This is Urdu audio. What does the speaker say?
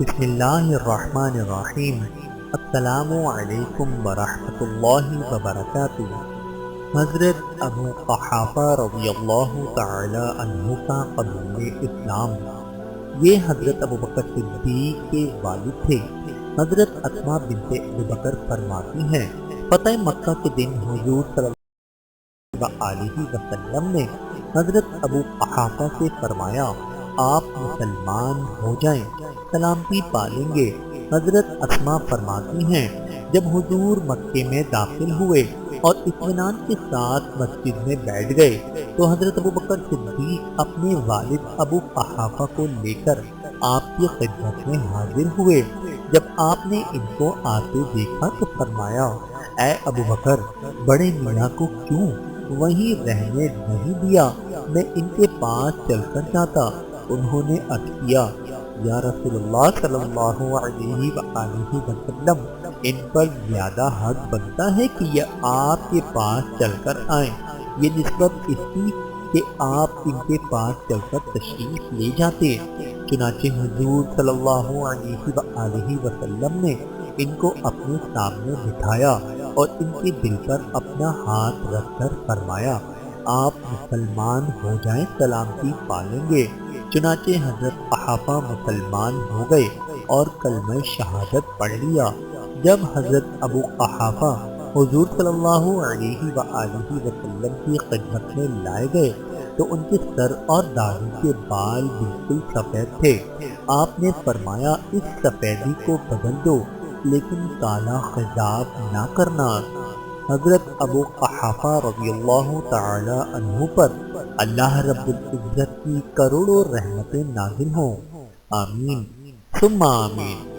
بسم اللہ الرحمن الرحیم۔ السلام علیکم ورحمۃ اللہ وبرکاتہ۔ حضرت ابو قحافہ رضی اللہ تعالی عنہ کا قبول اسلام۔ یہ حضرت ابو بکر صدیق کے والد تھے۔ حضرت اسماء بنت ابو بکر فرماتی ہیں، فتح مکہ کے دن حضور صلی اللہ علیہ وسلم نے حضرت ابو قحافہ سے فرمایا، آپ مسلمان ہو جائیں، سلامتی پالیں گے۔ حضرت اسماء فرماتی ہیں، جب حضور مکے میں داخل ہوئے اور اطمینان کے ساتھ مسجد میں بیٹھ گئے تو حضرت ابو بکر صدیق اپنے والد ابو قحافہ کو لے کر آپ کی خدمت میں حاضر ہوئے۔ جب آپ نے ان کو آتے دیکھا تو فرمایا، اے ابو بکر، بڑے میاں کو کیوں وہیں رہنے نہیں دیا؟ میں ان کے پاس چل کر جاتا۔ انہوں نے عرض کیا، یا رسول اللہ صلی اللہ علیہ وآلہ وسلم، ان پر زیادہ حق بنتا ہے کہ یہ آپ کے پاس چل کر آئیں۔ یہ نسبت اس کی کہ آپ ان کے پاس چل کر تشریف لے جاتے۔ چنانچہ حضور صلی اللہ علیہ وآلہ وسلم نے ان کو اپنے سامنے بٹھایا اور ان کے دل پر اپنا ہاتھ رکھ کر فرمایا، آپ مسلمان ہو جائیں، سلامتی پالیں گے۔ چنانچہ حضرت قحافہ مسلمان ہو گئے اور کلمہ شہادت پڑھ لیا۔ جب حضرت ابو قحافہ حضور صلی اللہ علیہ وآلہ وسلم کی خدمت میں لائے گئے تو ان کے سر اور داڑھی کے بال بالکل سفید تھے۔ آپ نے فرمایا، اس سفیدی کو بدل دو لیکن کالا خضاب نہ کرنا۔ حضرت ابو قحافہ رضی اللہ تعالی عنہ پر اللہ رب العزت کی کروڑوں رحمتیں نازل ہوں، آمین ثم آمین۔